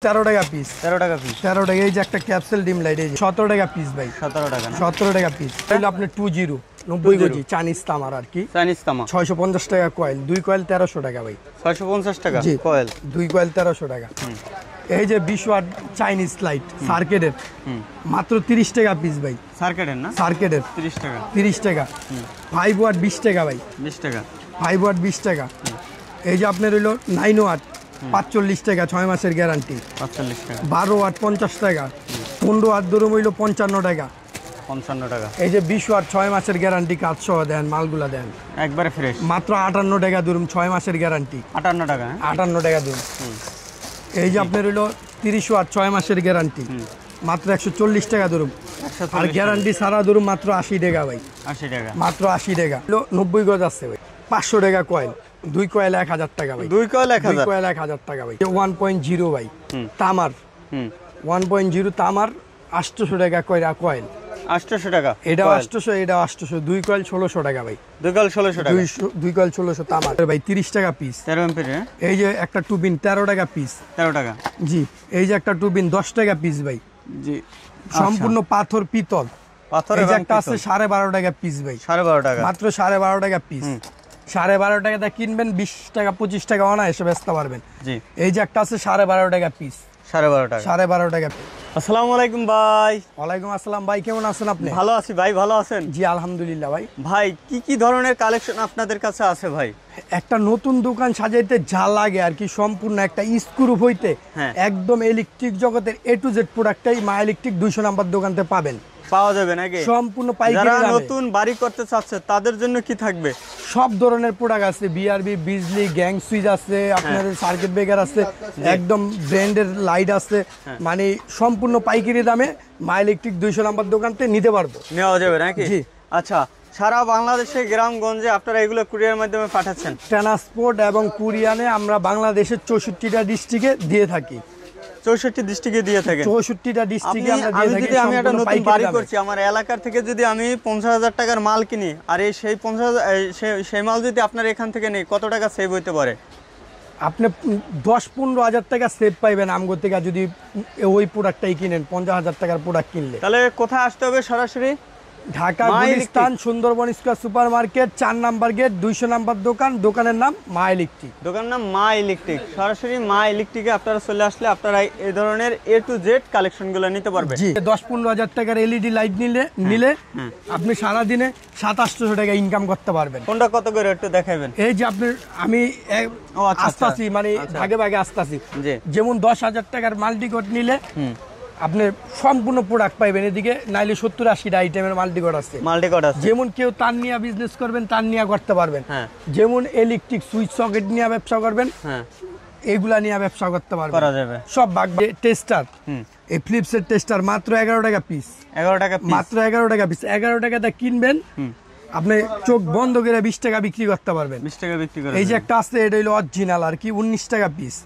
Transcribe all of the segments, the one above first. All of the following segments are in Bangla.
13 টাকা পিস। 13 টাকা পিস। 13 টাকা। এই যে একটা ক্যাপসুল ডিম লাইট, এই যে 17 টাকা পিস ভাই। 17 টাকা না? 17 টাকা পিস। তাহলে আপনি 20 90 কেজি চাইনিজ তামার আর কি। চাইনিজ তামা 650 টাকা কয়েল, 2 কয়েল 1300 টাকা ভাই। 650 টাকা জি কয়েল, 2 কয়েল 1300 টাকা। এই যে 20 ওয়াট চাইনিজ লাইট সার্কিটের, মাত্র 30 টাকা পিস ভাই। সার্কিটের না? সার্কিটের 30 টাকা। 30 টাকা। 5 ওয়াট 20 টাকা ভাই। 20 টাকা। 5 ওয়াট 20 টাকা। এই যে আপনার হইলো 9 ওয়াট 45 টাকা, 6 মাসের গ্যারান্টি। 45 টাকা। 12 ওয়াট 50 টাকা। 15 ওয়াট ধরুন হইলো 55 টাকা। 55 টাকা। এই যে 20 ওয়াট 6 মাসের গ্যারান্টি, কাজ সহ দেন, মালগুলা দেন একবারে ফ্রেশ, মাত্র 58 টাকা ধরুন, 6 মাসের গ্যারান্টি। 58 টাকা। 58 টাকা ধরুন। এই যে আপনার হইলো 30 ওয়াট 6 মাসের গ্যারান্টি, মাত্র 140 টাকা ধরুন। আর গ্যারান্টি সারা ধরুন মাত্র 80 টাকা ভাই। 80 টাকা। মাত্র 80 টাকা। 90 গজ আছে ভাই। 500 টাকা কয়েল, 2 কয়েল 1000 টাকা ভাই। 2 কয়েল 1000। 2 কয়েল 1000 টাকা ভাই। 1.0 ভাই তামার। 1.0 তামার 800 টাকা কয়েল। 800 টাকা। এটা 800, এটা 800। 2 কয়েল 1600 টাকা ভাই। 2 কয়েল 1600 টাকা। 2 কয়েল 1600 তামার ভাই। 30 টাকা পিস। 13 এমপির। এই যে একটা টুবিন 13 টাকা পিস। 13 টাকা। জি। এই যে একটা টুবিন 10 টাকা পিস ভাই। জি। সম্পূর্ণ পাথর পিতল। পাথর। এই যে একটা আছে 12.5 টাকা পিস ভাই। 12.5 টাকা। মাত্র 12.5 টাকা পিস। 12.5 টাকা কিনবেন, 20 টাকা 25 টাকা অনায়াসে বেচতে পারবেন। জি। এই যে একটা আছে 12.5 টাকা পিস। 12.5 টাকা। 12.5 টাকা। আসসালামু আলাইকুম ভাই। ওয়ালাইকুম আসসালাম ভাই, কেমন আছেন আপনি? ভালো আছি ভাই, ভালো আছেন? জি আলহামদুলিল্লাহ ভাই। ভাই কি কি ধরনের কালেকশন আপনাদের কাছে আছে ভাই? একটা নতুন দোকান সাজাইতে যা লাগে আর কি, সম্পূর্ণ একটা স্ক্রু হইতে একদম ইলেকট্রিক জগতের A to Z প্রোডাক্টটাই মা ইলেকট্রিক 200 নাম্বার দোকানতে পাবেন। পাওয়া যাবে নাকি? সম্পূর্ণ পাইকারি যারা দামে। নতুন বাড়ি করতে চাচ্ছে তাদের জন্য কি থাকবে? সব ধরনের প্রোডাক্ট আছে। বিআরবি, বিজলি, গ্যাং সুইচ আছে, আপনাদের সার্কিট ব্রেকার আছে, একদম ব্র্যান্ডের লাইট আছে। মানে সম্পূর্ণ পাইকারি দামে মা ইলেকট্রিক 200 নাম্বার দোকানতে নিতে পারবো। নেওয়া যাবে নাকি? জি। আচ্ছা, সারা বাংলাদেশে গ্রামগঞ্জে আপনারা এগুলো কুরিয়ার মাধ্যমে পাঠাচ্ছেন? ট্রান্সপোর্ট এবং কুরিয়ানে আমরা বাংলাদেশের 64টা ডিস্ট্রিক্টে দিয়ে থাকি। 64 ডিস্ট্রিক্টে দিয়ে থাকেন? 64টা ডিস্ট্রিক্টে আমরা দিয়ে থাকি। আমি একটা নতুন বাড়ি করছি, আমার এলাকার থেকে যদি আমি 50,000 টাকার মাল কিনি, আর এই সেই 50,000 সেই মাল যদি আপনার এখান থেকে নেই, কত টাকা সেভ হইতে পারে? আপনি 10-15 হাজার টাকা সেভ পাইবেন আমগো থেকে যদি ওই প্রোডাক্টটাই কিনেন। 50,000 টাকার প্রোডাক্ট কিনলে তাহলে কোথায় আসতে হবে? সরাসরি Dhaka Gulistan Sundarban square super market 4 number gate, 200 number দোকান। দোকানের নাম মা ইলেকট্রিক। দোকানের নাম মা ইলেকট্রিক। সরাসরি মা ইলেকট্রিকে আপনারা চলে আসলে আপনারা এই ধরনের A to Z কালেকশনগুলো নিতে পারবেন। জি। 10-15 হাজার টাকার এলইডি লাইট নিলে আপনি সারা দিনে 700-800 টাকা ইনকাম করতে পারবেন। কোনটা কত করে একটু দেখাবেন? এই যে আপনি আমি আসতাছি, মানে ভাগে ভাগে আসতাছি। যেমন 10,000 টাকার মাল্টিকট নিলে আপনি সম্পূর্ণ প্রোডাক্ট পাইবেন। এদিকে নাইলে 70-80টা আইটেমের মাল্টিকট আছে। যেমন কেউ তার নিয়ে বিজনেস করবেন, তার নিয়ে করতে পারবেন। যেমন ইলেকট্রিক সুইচ সকেট নিয়ে ব্যবসা করবেন, এগুলা নিয়ে ব্যবসা করতে পারবেন। সব ভাগে টেস্টার, এই ফিলিপসের টেস্টার মাত্র 11 টাকা পিস। 11 টাকা পিস? মাত্র 11 টাকা পিস। 11 টাকাটা কিনবেন, আপনি চোখ বন্ধ করে 20 টাকা বিক্রি করতে পারবেন। 20 টাকা বিক্রি করেন? এই যে একটা আছে, এটা হলো অরিজিনাল আর কি, 19 টাকা পিস।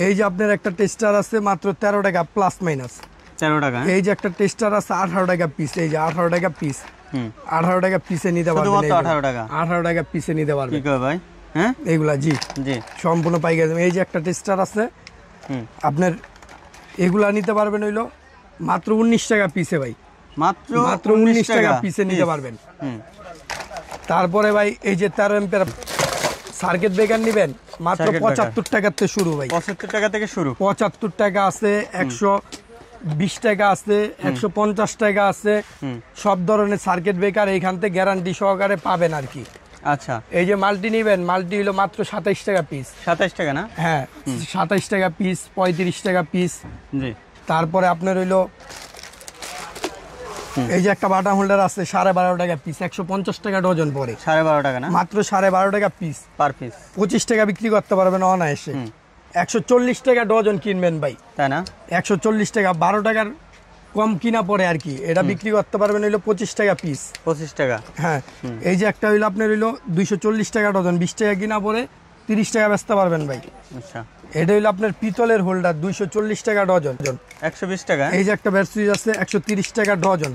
এই যে আপনার একটা টেস্টার আছে মাত্র 13 টাকা প্লাস মাইনাস। 13 টাকা। এই যে একটা টেস্টার আছে 18 টাকা পিস। এই যে 18 টাকা পিস। 18 টাকা পিসে নিতে পারবেন। শুধুমাত্র 18 টাকা? 18 টাকা পিসে নিতে পারবেন। কি কয় ভাই? হ্যাঁ এইগুলা জি জি সম্পূর্ণ পাইকারি। এই যে একটা টেস্টার আছে আপনার, এগুলা নিতে পারবেন হইলো মাত্র 19 টাকা পিসে ভাই। মাত্র 19 টাকা পিসে নিতে পারবেন। তারপরে ভাই এই যে 13 এম্পিয়ার সার্কিট ব্রেকার নিবেন, মাত্র 75 টাকা থেকে শুরু ভাই। 75 টাকা থেকে শুরু? 75 টাকা আছে, 120 টাকা আছে, 150 টাকা আছে। সব ধরনের সার্কিট ব্রেকার এইখান থেকে গ্যারান্টি সহকারে পাবেন আর কি। আচ্ছা, এই যে মাল্টি নিবেন, মাল্টি হলো মাত্র 27 টাকা পিস। 27 টাকা না? হ্যাঁ, 27 টাকা পিস, 35 টাকা পিস। জি। তারপরে আপনার হইলো এই যে একটা বাটাম হোল্ডার আছে 12.5 টাকা পিস, 150 টাকা ডজন পড়ে। 12.5 টাকা না? মাত্র 12.5 টাকা পিস। পার পিস 25 টাকা বিক্রি করতে পারবেন অনায়াসে। 140 টাকা ডজন কিনবেন ভাই, তাই না? 140 টাকা, 12 টাকার কম কিনা পড়ে আর কি। এটা বিক্রি করতে পারবেন হইলো 25 টাকা পিস। 25 টাকা? হ্যাঁ। এই যে একটা হইলো আপনার হইলো 240 টাকা ডজন, 20 টাকা কিনা পড়ে 30 টাকা বেচতে পারবেন ভাই। আচ্ছা, এটা হইলো আপনার পিতলের হোল্ডার, 240 টাকা ডজন। 120 টাকা। এই যে একটা ব্যাট সুইচ আছে 130 টাকা ডজন।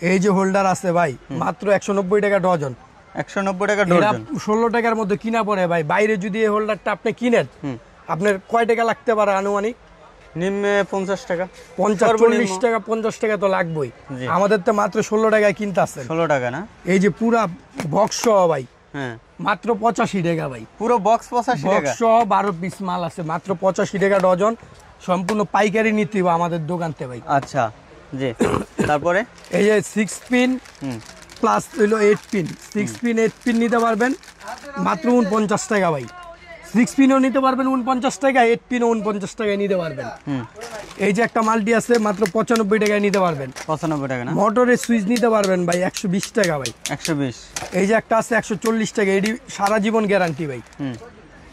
এই যে হোল্ডার আছে ভাই মাত্র 190 টাকা ডজন। 190 টাকা ডজন? 16 টাকার মধ্যে কিনা পড়ে ভাই। বাইরে যদি এই হোল্ডারটা আপনি কিনেন, আপনার কয় টাকা লাগতে পারে আনুমানিক? নিম্নে 50 টাকা, 50-40 টাকা, 50 টাকা তো লাগবেই। আমাদের তো মাত্র 16 টাকায় কিনতে আসছেন। 16 টাকা না? এই যে পুরা বক্স সহ ভাই, হ্যাঁ মাত্র 85 টাকা ভাই। পুরো বক্স 85 টাকা, বক্স সহ 12 পিস মাল আছে, মাত্র 85 টাকা ডজন। সম্পূর্ণ পাইকারি নিতে হবে আমাদের দোকানতে ভাই। আচ্ছা জি। তারপরে এই যে 6 পিন প্লাস হইলো 8 পিন, 6 পিন 8 পিন নিতে পারবেন মাত্র 49 টাকা ভাই। 6 পিনও নিতে পারবেন 49 টাকা, 8 পিনও 49 টাকায় নিতে পারবেন। এই যে একটা মাল্টি আছে মাত্র 95 টাকায় নিতে পারবেন। 95 টাকা না? মোটরের সুইচ নিতে পারবেন ভাই 120 টাকা ভাই। 120। এই যে একটা আছে 140 টাকা, এটি সারা জীবন গ্যারান্টি ভাই।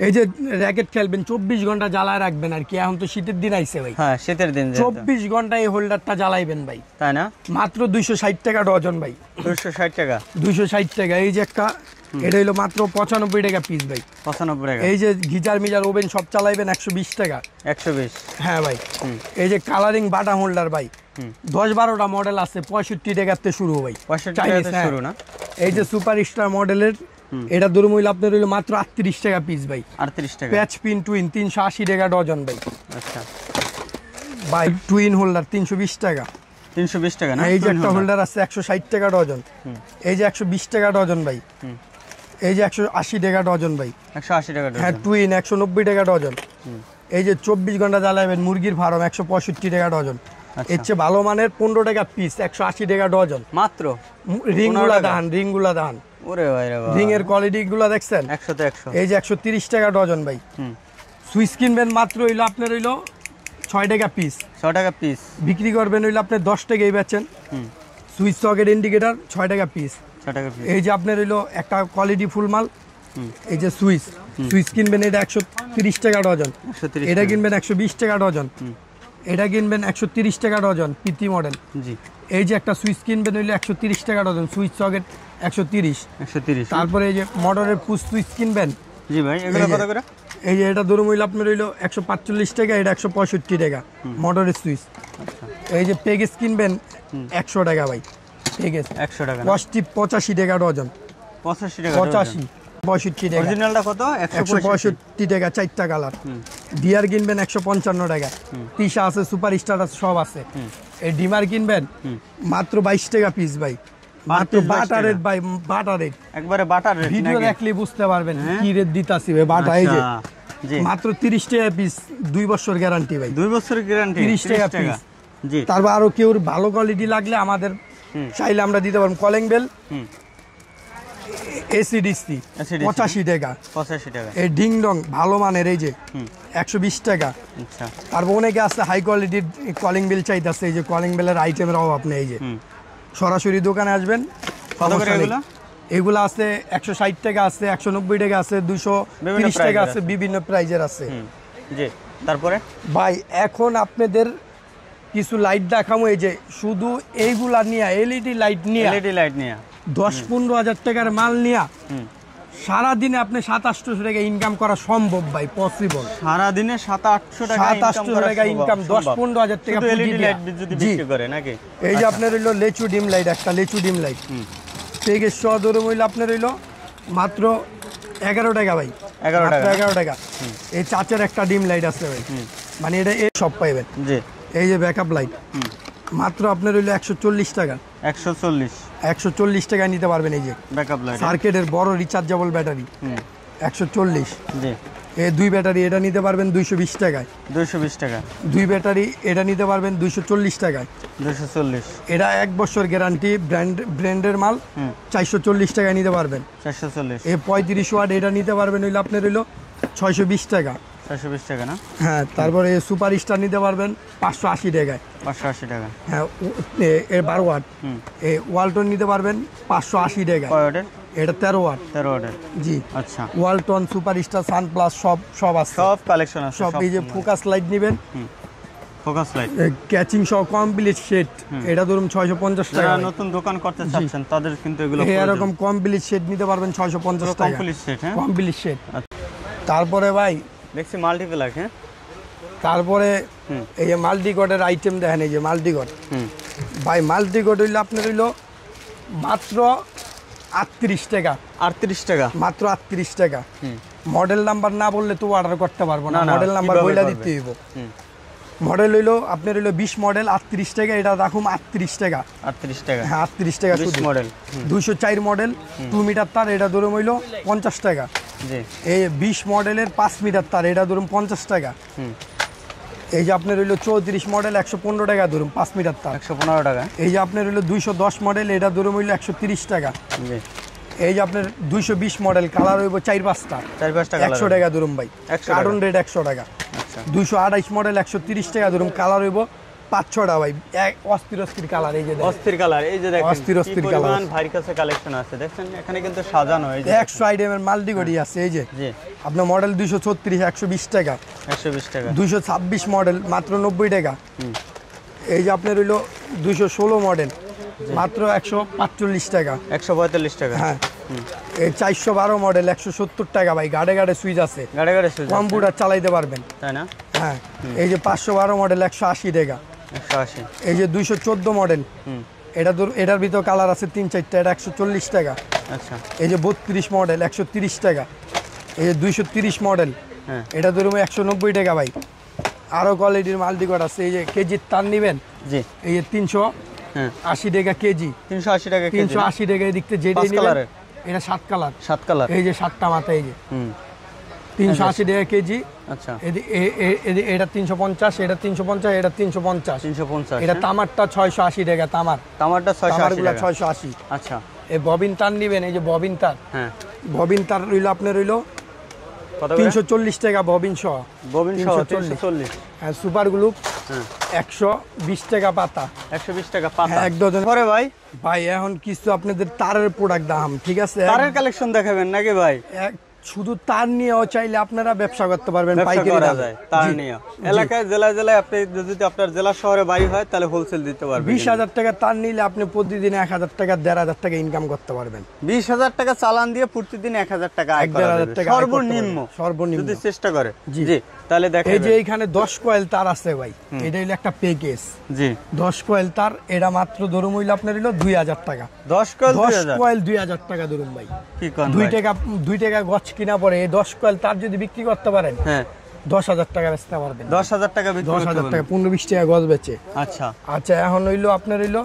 এই যে র্যাকেট খেলবেন 24 ঘন্টা জ্বালায় রাখবেন আর কি, এখন তো শীতের দিন আইছে ভাই। হ্যাঁ শীতের দিন, 24 ঘন্টা এই হোল্ডারটা জ্বালাইবেন ভাই, তাই না? মাত্র 260 টাকা ডজন ভাই। 260 টাকা, 260 টাকা। এই যে একটা, এটা হলো মাত্র 95 টাকা পিস ভাই। 95 টাকা। এই যে গিজার মিজার ওভেন সব চালাইবেন 120 টাকা। 120। হ্যাঁ ভাই। এই যে কালারিং বাটা হোল্ডার ভাই 10-12টা মডেল আছে, 65 টাকাতে শুরু ভাই। 65 টাকাতে শুরু না? এই যে সুপার স্টার মডেলের, এটা ধরুন হইলো আপনার হইলো মাত্র 38 টাকা পিস ভাই। 38 টাকা। প্যাচ পিন টুইন 380 টাকা ডজন ভাই। আচ্ছা ভাই টুইন হোল্ডার 320 টাকা। 320 টাকা না? এই যে একটা হোল্ডার আছে 160 টাকা ডজন। এই যে 120 টাকা ডজন ভাই। এই যে 180 টাকা ডজন ভাই। 180 টাকা ডজন। হ্যাঁ টুইন 190 টাকা ডজন। এই যে 24 ঘন্টা জ্বালাবেন মুরগির ফার্ম 165 টাকা ডজন। এর চেয়ে ভালো মানের 15 টাকা পিস 180 টাকা ডজন মাত্র। রিংগুলা দান ওরে ভাই রে ভাই, রিং এর কোয়ালিটি গুলো দেখছেন? 100 তে 100। এই যে 130 টাকা ডজন ভাই। সুইচ কিনবেন মাত্র হইলো আপনার হইলো 6 টাকা পিস। 6 টাকা পিস বিক্রি করবেন হইলো আপনি 10 টাকায় বেচেন। সুইচ সকেট ইন্ডিকেটর 6 টাকা পিস। 6 টাকা পিস। এই যে আপনার হইলো একটা কোয়ালিটি ফুল মাল, এই যে সুইচ কিনবেন এটা 130 টাকা ডজন। 130। এটা কিনবেন 120 টাকা ডজন। এটা কিনবেন 130 টাকা ডজন পিটি মডেল। জি। এই যে একটা সুইচ কিনবেন হইলো 130 টাকা ডজন, সুইচ সকেট 130। 130। তারপরে এই যে মোটরের পুশ সুইচ কিনবেন। জি ভাই, এগুলো কত করে? এই যে এটা ধরুন হইলো আপনার হইলো 145 টাকা, এটা 165 টাকা মোটরের সুইচ। এই যে পেগেস কিনবেন 100 টাকা ভাই। পেগেস 100 টাকা। কস্টি 85 টাকা ডজন। 85 টাকা। 85 65 টাকা। অরিজিনালটা কত? 165 টাকা, 4টা কালার। ডিআর কিনবেন 155 টাকা। তিশা আছে, সুপার স্টার আছে, সব আছে। এই ডিমার কিনবেন মাত্র 22 টাকা পিস ভাই। মাত্র বাটার রেট ভাই, বাটার রেট। একবারে বাটার রেট। ভিডিও দেখলে বুঝতে পারবেন কি রেট দিতাছি ভাই। বাটা এই যে মাত্র 30 টাকা পিস, 2 বছর গ্যারান্টি ভাই। 2 বছরের গ্যারান্টি, 30 টাকা পিস। জি। তারপর আরো কেউ ভালো কোয়ালিটি লাগলে আমাদের চাইলে আমরা দিতে পারবো। কলিং বেল এসিডিসি 85 টাকা। 85 টাকা। এই ডিং ডং ভালো মানের, এই যে 120 টাকা। আচ্ছা। তারপর অনেকে আছে হাই কোয়ালিটির কলিং বেল চাইতেছে, এই যে কলিং বেলের আইটেমের অভাব নেই। এই যে সরাসরি দোকানে আসবেন। কত করে এগুলো? এগুলো আছে 160 টাকা আছে, 190 টাকা আছে, 230 টাকা আছে, বিভিন্ন প্রাইজের আছে। জি। তারপরে ভাই এখন আপনাদের কিছু লাইট দেখাবো। এই যে শুধু এইগুলা নিয়ে এলইডি লাইট নিয়ে 10-15 হাজার টাকার মাল নিয়ে সারাদিনে আপনি 700-800 টাকা ইনকাম করা সম্ভব ভাই, পসিবল। সারাদিনে 700-800 টাকা ইনকাম 10-15 হাজার টাকা এলইডি লাইট যদি বিক্রি করে নাকি? এই যে আপনার হইলো লেচু ডিম লাইট, একটা লেচু ডিম লাইট পেগের সদরম হইলো আপনার হইলো মাত্র 11 টাকা ভাই। 11 টাকা। এই চাচের একটা ডিম লাইট আছে ভাই, মানে এটা সব পাইবেন। জি। এই যে ব্যাকআপ লাইট মাত্র আপনার হইলো 140 টাকা। 140 টাকা নিতে পারবেন। এই যে ব্যাকআপ লাইট, সার্কিটের বড় রিচার্জেবল ব্যাটারি 140। জি। এই 2 ব্যাটারি এটা নিতে পারবেন 220 টাকায়। 220 টাকা। 2 ব্যাটারি এটা নিতে পারবেন 240 টাকায়। 240। এটা 1 বছর গ্যারান্টি, ব্র্যান্ডের মাল 440 টাকায় নিতে পারবেন। 440। এই 35 ওয়াট এটা নিতে পারবেন হইলো আপনার হইলো 620 টাকা। 620 টাকা না? হ্যাঁ। তারপরে সুপার স্টার নিতে পারবেন 580 টাকায়। 580 টাকা। হ্যাঁ। এর 12 ওয়াট। এই ওয়ালটন নিতে পারবেন 580 টাকা। কয় ওয়াটের? এটা 13 ওয়াট। 13 ওয়াটের। জি। আচ্ছা। ওয়ালটন, সুপার স্টার, সানপ্লাস সব আছে, সব কালেকশন আছে সব। এই যে ফোকাস লাইট নেবেন, ফোকাস লাইট ক্যাচিং সহ কমপ্লিট সেট, এটা ধরুন 650 টাকা। যারা নতুন দোকান করতে চাচ্ছেন তাদের কিন্তু এগুলো এরকম কমপ্লিট সেট নিতে পারবেন 650 টাকা। Complete set. হ্যাঁ, কমপ্লিট সেট। তারপরে ভাই দেখছি মাল্টিপ্লাক। হ্যাঁ। তারপরে এই যে মাল্টিকটের আইটেম দেখেন, এই যে মাল্টিকট ভাই। মাল্টিকট হইলো আপনার হইলো মাত্র 38 টাকা। 38 টাকা মাত্র 38 টাকা। মডেল নাম্বার না বললে তো অর্ডার করতে পারবো না, মডেল নাম্বার বইলা দিতে হইব। মডেল হইলো আপনার হইলো 20 মডেল 38 টাকা, এটা রাখুম 38 টাকা। 38 টাকা, হ্যাঁ 38 টাকা 20 শুধু। মডেল 204 মডেল 2 মিটার তার, এটা ধরুন হইলো 50 টাকা। জি। এই 20 মডেলের 5 মিটার তার, এটা ধরুন 50 টাকা। এই যে আপনার হইলো 34 মডেল 115 টাকা ধরুন 5 মিটার তার, 115 টাকা। এই যে আপনার হইলো 210 মডেল, এটা ধরুন হইলো 130 টাকা। জি। এই যে আপনার 220 মডেল কালার হইব 4-5টা, 4-5টা 100 টাকা ধরুন ভাই, 100 কার্টন রেট 100 টাকা। আচ্ছা। 228 মডেল 130 টাকা ধরুন, কালার হইব 5-6টা ভাই, এক অস্থির অস্থির কালার। এই যে দেখেন, অস্থির কালার, এই যে দেখেন অস্থির অস্থির কি কালার পরিমাণ ভাইয়ের কাছে কালেকশন আছে দেখছেন, এখানে কিন্তু সাজানো এই যে 100 আইটেমের মাল্টিগড়ি আছে। এই যে জি। আপনার মডেল 236 120 টাকা, 120 টাকা। 226 মডেল মাত্র 90 টাকা। এই যে আপনার হইলো 216 মডেল মাত্র 145 টাকা। 145 টাকা। হ্যাঁ। এই 412 মডেল 170 টাকা ভাই, গাড়ে গাড়ে সুইচ আছে, গাড়ি গাড়ি সুইচ কম্পিউটার চালাইতে পারবেন। তাই না? হ্যাঁ। এই যে 512 মডেল 180 টাকা। 180। এই যে 214 মডেল, এটা এটার ভিতর কালার আছে 3-4টা, এটা 140 টাকা। আচ্ছা। এই যে 32 মডেল 130 টাকা। এই যে 230 মডেল, হ্যাঁ। এটা ধরুন 190 টাকা ভাই। আরো কোয়ালিটির মাল্টিকট আছে। এই যে কেজির তার নিবেন, জি। এই যে 380 টাকা কেজি। 380 টাকা কেজি। 380 টাকা দেখতে যেটা পাঁচ নিবেন, কালারের? এটা 7 কালার। 7 কালার। এই যে 7টা মাথা, এই যে 380 টাকা কেজি। আচ্ছা। এটা 350, এটা 350, এটা 350। 350। এটা তামারটা 680 টাকা, তামার টমাটো 680 তামারগুলা টাকা। 680। আচ্ছা। এই ববিন তার নিবেন, এই যে ববিন তার, হ্যাঁ। ববিন তার রইলো আপনার রইলো কত করে? 340 টাকা ববিন সহ। ববিন সহ 340। 340। হ্যাঁ সুপার গ্লুপ হ্যাঁ। 120 টাকা পাতা। 120 টাকা পাতা। হ্যাঁ, এক ডজন। পরে ভাই ভাই এখন কিছু আপনাদের তারের প্রোডাক্ট দাম, ঠিক আছে? তারের কালেকশন দেখাবেন নাকি ভাই? শুধু তার নিয়েও চাইলে আপনারা ব্যবসা করতে পারবেন ব্যবসা পাইকারি করা দামে। যায় তার নিয়ে। এলাকায় জেলায় জেলায় আপনি যদি আপনার জেলা শহরে বাড়ি হয় তাহলে হোলসেল দিতে পারবেন। 20,000 টাকা তার নিলে আপনি প্রতিদিন 1,000 টাকা 1,500 টাকা ইনকাম করতে পারবেন। 20,000 টাকা চালান দিয়ে প্রতিদিন 1,000 টাকা আয় করা 1,500 যাবে টাকা আয় করতে সর্বনিম্ন। পারবেন, সর্বনিম্ন যদি চেষ্টা করে। জি। জি। তাহলে দেখেন এই যে এইখানে 10 কয়েল তার আছে ভাই, এটা হলো একটা প্যাকেজ। জি। 10 কয়েল তার, এটা মাত্র ধরুন হইলো আপনার হইলো 2,000 টাকা। 10 কয়েল 10 2000 কয়েল 2,000 টাকা ধরুন ভাই। কি কোন 2 টাকা গছ কিনা পরে এই 10 কয়েল তার যদি বিক্রি করতে পারেন, হ্যাঁ 10,000 টাকা বেচতে পারবেন। 10,000 টাকা বিক্রি করতে 10,000 টাকা পারবেন। 15-20 টাকা গছ বেচে। আচ্ছা। আচ্ছা এখন হইলো আপনার হইলো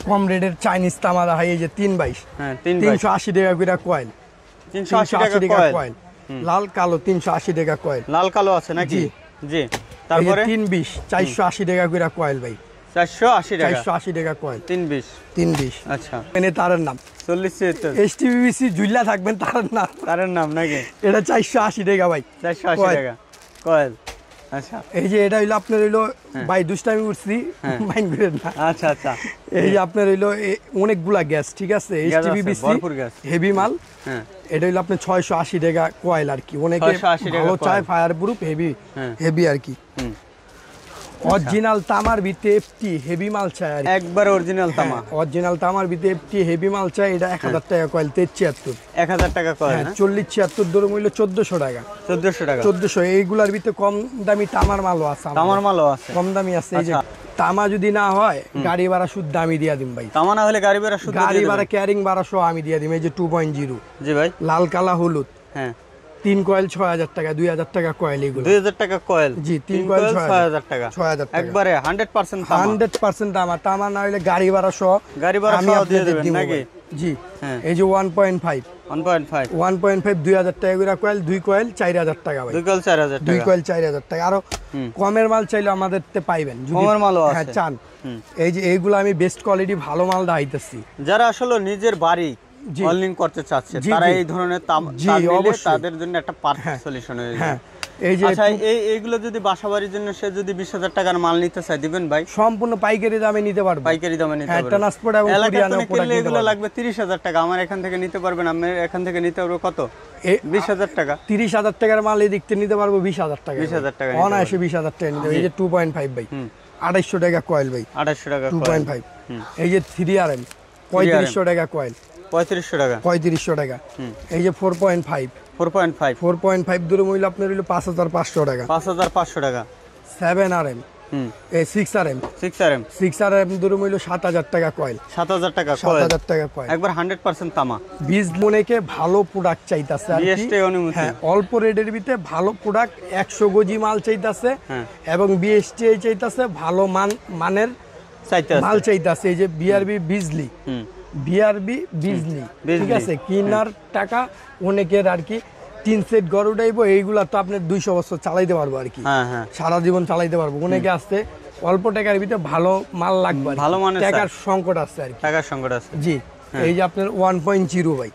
কম রেটের চাইনিজ তামা হয়, এই যে 322, হ্যাঁ 3 380 টাকা করে কয়েল। 380 টাকা কয়েল। লাল কালো 380 টাকা কয়েল। লাল কালো আছে নাকি? জি। জি। তারপরে তারপরে 320 480 টাকা করে কয়েল ভাই, 480 টাকা 480 টাকা কয়েল। 320। 320 আচ্ছা। এনে তারের নাম 40-76 STBBC জুইলা থাকবেন তারের নাম, তারের নাম নাকি? এটা 480 টাকা ভাই। 480 কয়েল। টাকা কয়েল। আচ্ছা। এই যে এটা হইলো আপনার হইলো ভাই দুষ্টামি উঠছি, মাইন্ড করেন না। আচ্ছা আচ্ছা। এই যে আপনার হইলো অনেকগুলা গ্যাস, ঠিক আছে? গ্যাস আছে, STBBC ভরপুর গ্যাস। হেভি মাল। হ্যাঁ। এটা হইলো আপনার 680 টাকা কয়েল আর কি, অনেকে 680 টাকা ভালো চায় কয়েল। ফায়ার প্রুফ হেভি, হ্যাঁ। হেভি আর কি। অরিজিনাল তামার ভিতরে এফটি হেভি মাল চায় আর কি। একবার অরিজিনাল তামা। অরিজিনাল তামার ভিতরে এফটি হেভি মাল চায়, এটা 1,000 টাকা কয়েল 73। 1000 টাকা কয়েল হ্যাঁ না? 40-76 ধরুন হইলো 1400 টাকা। 1400 টাকা। 1400 এইগুলার ভিতরে কম দামি তামার মালও আছে আমাদের। তামার মালও আছে। কম দামি আছে। এই যে আচ্ছা। তামা যদি না হয় গাড়ি ভাড়া শুদ্ধ আমি দিয়া দিম ভাই। তামা না হলে গাড়ি ভাড়া শুদ্ধ গাড়ি দিয়ে ভাড়া দেবেন। ক্যারিং ভাড়া সহ আমি দিয়া দিম। এই যে 2.0 জি ভাই। লাল কালা হলুদ হ্যাঁ 3 কয়েল 6,000 টাকা, 2,000 টাকা কয়েল এগুলো। 2000 টাকা কয়েল। জি, 3 3 কয়েল 6000 টাকা। 6,000 টাকা একবারে 100% তামা। 100% তামা। তামা না হইলে গাড়ি ভাড়া সহ গাড়ি ভাড়া আমি সহ দিয়ে আপনাদের দেবেন দিব নাকি? ভাই। জি। হ্যাঁ। এই যে 1.5 1.5 2,000 টাকা করে কয়েল, 2 কয়েল 4,000 টাকা ভাই। 2 কয়েল 4000 2 টাকা। কয়েল 4,000 টাকা। আরো কমের মাল চাইলে আমাদের তে পাইবেন যদি কমের মালও হ্যাঁ আছে। চান। এই যে এইগুলো আমি বেস্ট কোয়ালিটি ভালো মাল দাইতেছি। যারা আসলে নিজের বাড়ি জি। অনলিং করতে চাচ্ছে জি, তারা জি। এই ধরনের তার জি, নিলে অবশ্যই। তাদের জন্য একটা পারফেক্ট সলিউশন হয়ে হ্যাঁ যায়। এই যে আচ্ছা এইগুলো যদি বাসাবাড়ির জন্য সে যদি 20,000 টাকার মাল নিতে চায় দিবেন ভাই? সম্পূর্ণ পাইকারি দামে নিতে পারবেন। পাইকারি দামে নিতে হ্যাঁ পারবেন। ট্রান্সপোর্ট এবং এলাকায় কুরিয়ার কোনো প্রোডাক্ট কিনলে নিতে এগুলো পারবেন। লাগবে 30,000 টাকা, আমার এখান থেকে নিতে পারবেন, আপনি এখান থেকে নিতে পারবো কত? 20,000 টাকা। 30,000 টাকার মাল এই দিকতে নিতে পারবো 20,000 টাকা। 20,000 টাকা নিতে অনায়াসে 20,000 টাকা নিতে পারবো। এই যে 2.5 ভাই 2,800 টাকা কয়েল ভাই। 2800 টাকা কয়েল। 2.5 এই যে 3RM 3,500 টাকা কয়েল। 3500 টাকা। 3,500 টাকা। এই যে 4.5 4.5 4.5 দূরে মূল্য আপনার হইলো 5,500 টাকা। 5,500 টাকা। 7RM এই 6RM 6RM ধরুন হইলো 7000 টাকা কয়েল, 7000 টাকা 7000 টাকা কয়েল, একবার 100% তামা। বীজ মনেকে ভালো প্রোডাক্ট চাইতাছে আর কি। বিএসটি অনুমতি। হ্যাঁ, অল্প রেটের ভিতরে ভালো প্রোডাক্ট 100 গজি মাল চাইতাছে এবং বিএসটি চাইতাছে ভালো মানের মাল চাইতাছে। এই যে বিআরবি বিজলি, বিআরবি বিজলি, ঠিক আছে। কিনার টাকা অনেকের আর কি 3 সেট গরু উঠাইবো, এইগুলা তো আপনি 200 বছর চালাইতে পারবো আর কি, সারা জীবন চালাইতে পারবো। অনেকে আসছে অল্প টাকার ভিতরে ভালো মাল লাগবে, ভালো মানের টাকার সংকট আছে আর কি, টাকার সংকট আছে। জি। এই যে আপনার 1.0 ভাই,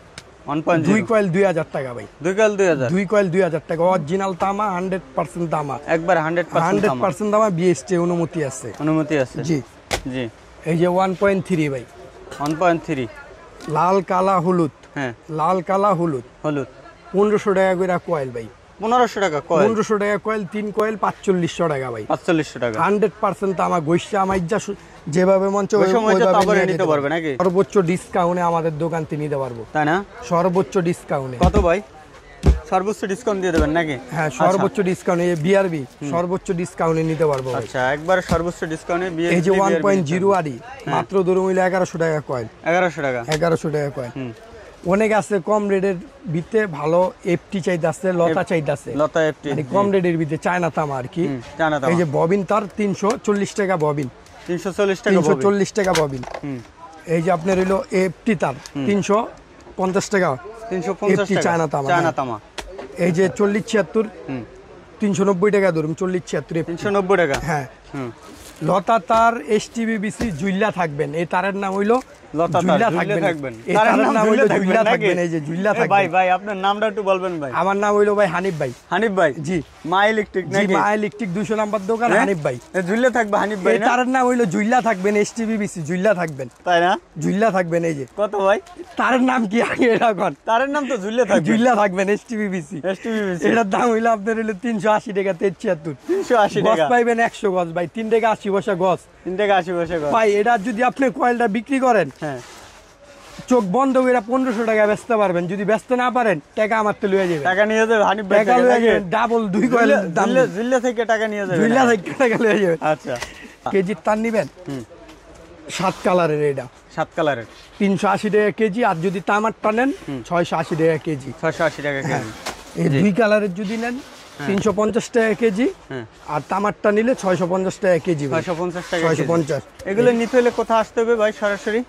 2 কয়েল 2000 টাকা ভাই, 2 কয়েল 2000, 2 কয়েল 2000 টাকা, অরিজিনাল তামা, 100% তামা, একবার 100% তামা, বিএসটি অনুমতি আছে, জি জি। এই যে 1.3 ভাই, 1.3 লাল কালা হলুদ, লাল কালা হলুদ, 1500 টাকা করে কয়েল ভাই, 1500 টাকা কয়েল, 1500 টাকা কয়েল, 3 কয়েল 4500 টাকা ভাই, 4500 টাকা, 100% তামা, গৈসা মাইজা যেভাবে মন চায় ওইভাবে নিতে পারবে নাকি? সর্বোচ্চ ডিসকাউন্টে আমাদের দোকান থেকে নিতে পারবো, তাই না? সর্বোচ্চ ডিসকাউন্টে। কত ভাই? সর্বোচ্চ ডিসকাউন্ট দিয়ে দেবেন নাকি? হ্যাঁ, সর্বোচ্চ ডিসকাউন্ট। এই বিআরবি সর্বোচ্চ ডিসকাউন্টে নিতে পারবো। আচ্ছা, একবার সর্বোচ্চ ডিসকাউন্টে বিআরবি। এই যে 1.0 আদি মাত্র ধরুন হইলো 1100 টাকা কয়েল, 1100 টাকা কয়েল। অনেক আছে কম রেটের ভিতরে ভালো এফটি চাইতাছে, লতা চাইতাছে, লতা এফটি, মানে কম রেটের ভিতরে চায়না তামা আর কি। এই যে ববিন তার 340 টাকা ববিন, 340 টাকা ববিন। এই যে আপনার হইলো এফটি তার 350 টাকা, 350 টাকা চায়না তামা। এই যে 4076 390 টাকা ধরুন, 4076 390 টাকা। হ্যাঁ, লতা তার এসটিবিবিসি জুইল্লা থাকবেন, এই তারের নাম হইলো লতা তার, জুইল্লা থাকবেন, এই তারের নাম হইলো জুইল্লা থাকবেন। এই যে জুইল্লা থাকবেন। ভাই ভাই আপনার নামটা একটু বলবেন ভাই? আমার নাম হইলো ভাই হানিফ ভাই। হানিফ ভাই, জি। মা ইলেকট্রিক নাকি? জি, মা ইলেকট্রিক 200 নাম্বার দোকান, হানিফ ভাই। জুইল্লা থাকবে হানিফ ভাই, এই তারের নাম হইলো জুইল্লা থাকবেন, এসটিবিবিসি জুইল্লা থাকবেন, তাই না? জুইল্লা থাকবেন। এই যে কত ভাই তারের নাম কি আগে এখন? তারের নাম তো জুইল্লা থাকবে, জুইল্লা থাকবেন, এসটিবিবিসি। এটার দাম হইলো আপনার হইলো 380 টাকা, 380 গজ টাকা পাইবেন 100 গজ ভাই, 3 টাকা 80 পয়সা গজ, 3 টাকা 80 পয়সা গজ ভাই। এটা যদি আপনি কয়েলটা বিক্রি করেন, চোখ বন্ধ করে 1500 টাকা বেচতে পারবেন। যদি বেচতে না পারেন, টাকা আমার তো লয়ে যাবে, টাকা নিয়ে যাবে হানিফ ভাই, টাকা লয়ে যাবে ডাবল, 2 কয়েল দাম, জুইল্লা থেকে টাকা নিয়ে যাবে, জুইল্লা থেকে টাকা লয়ে যাবে। আচ্ছা, কেজির তার নিবেন 7 কালারের, এটা 7 কালারের 380 টাকা কেজি। আর যদি তামারটা নেন 680 টাকা কেজি, 680 টাকা কেজি। এই 2 কালারের যদি নেন 350 টাকা কেজি, আর তামারটা নিলে 650 টাকা কেজি, 650 টাকা, 650। এগুলো নিতে হলে কোথায় আসতে হবে ভাই? সরাসরি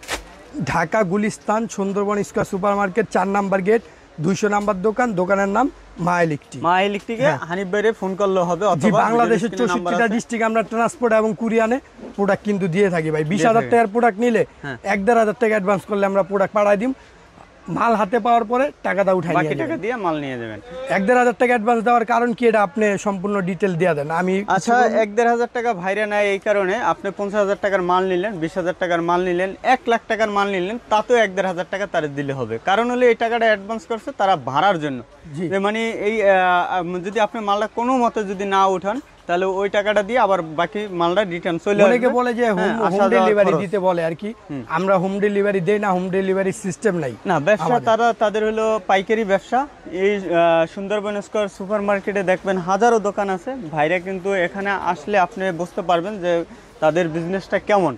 Dhaka Gulistan Sundarban square super market 4 number gate, 200 number দোকান, দোকানের নাম মা ইলেকট্রিক। মা ইলেকট্রিকে হানিফ ভাইরে ফোন করলে হবে, অথবা বাংলাদেশের 64টা ডিস্ট্রিক্ট আমরা ট্রান্সপোর্ট এবং কুরিয়ানে প্রোডাক্ট কিন্তু দিয়ে থাকি ভাই। 20,000 টাকার প্রোডাক্ট নিলে 1,500 টাকা অ্যাডভান্স করলে আমরা প্রোডাক্ট পাঠাই দিই, মাল হাতে পাওয়ার পরে টাকাটা উঠাই বাকি টাকা দিয়ে মাল নিয়ে যাবেন। 1,500 টাকা অ্যাডভান্স দেওয়ার কারণ কি, এটা আপনি সম্পূর্ণ ডিটেল দিয়ে দেন। আমি আচ্ছা, 1,500 টাকা ভাইরে নেয় এই কারণে, আপনি 50,000 টাকার মাল নিলেন, 20,000 টাকার মাল নিলেন, 1 লাখ টাকার মাল নিলেন, তাতেও 1,500 টাকা তারা দিলে হবে। কারণ হলে এই টাকাটা অ্যাডভান্স করছে তারা ভাড়ার জন্য। মানে এই যদি আপনি মালটা কোনো মতে যদি না উঠান, তাহলে ওই টাকাটা দিয়ে আবার বাকি মালটা রিটার্ন চলে আসবে। অনেকে বলে যে হোম ডেলিভারি দিতে বলে আর কি, আমরা হোম ডেলিভারি দেই না, হোম ডেলিভারি সিস্টেম নাই। না, ব্যবসা তাদের হলো পাইকারি ব্যবসা। এই সুন্দরবন স্কয়ার সুপার মার্কেটে দেখবেন হাজারো দোকান আছে। ভাইরা কিন্তু এখানে আসলে আপনি বুঝতে পারবেন যে তাদের বিজনেসটা কেমন।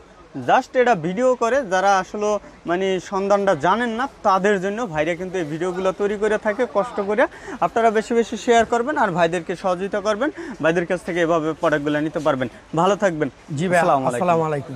জাস্ট এটা ভিডিও করে, যারা আসলে মানে সন্ধানটা জানেন না তাদের জন্য ভাইরা কিন্তু এই ভিডিওগুলো তৈরি করে থাকে কষ্ট করে। আপনারা বেশি বেশি শেয়ার করবেন আর ভাইদেরকে সহযোগিতা করবেন, ভাইদের কাছ থেকে এভাবে প্রোডাক্টগুলো নিতে পারবেন। ভালো থাকবেন। জি ভাই, আসসালামু আলাইকুম।